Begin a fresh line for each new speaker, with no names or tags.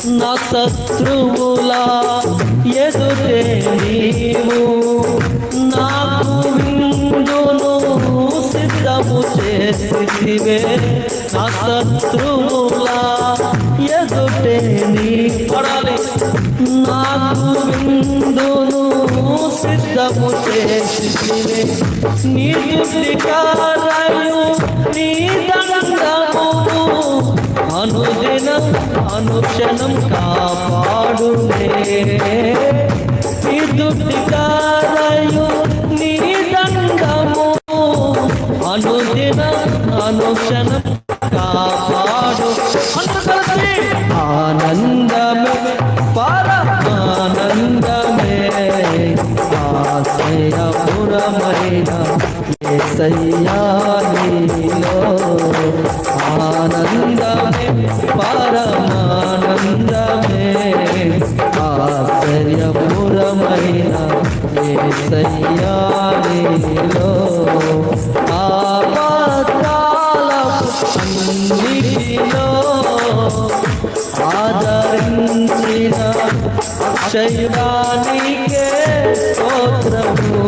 నా శత్రువులా ఎదుటే నీవు నాకు విందును సిద్ధము చేసితివే. నా శత్రువులా ఎదుటే నీ పడాలి నాకు విందును సిద్ధము చేసితివే. నీ దుష్టికారయు నీ దండము అనుదినం అనుక్షణం కాపాడునే. నీ దుష్టికారయు నీ దండము అనుదినం అనుక్షణం కాపాడు. కలిసి ఆనందమే పరమానందమే ఆశ్రయపురమైన యేసయ్యా నీలో. ఆనందమే పరమానందమే ఆశ్రయపురమైన యేసయ్యా నీలో. అన్నిటిలో ఆదరించిన అక్షయుడా నీకే స్తోత్రము.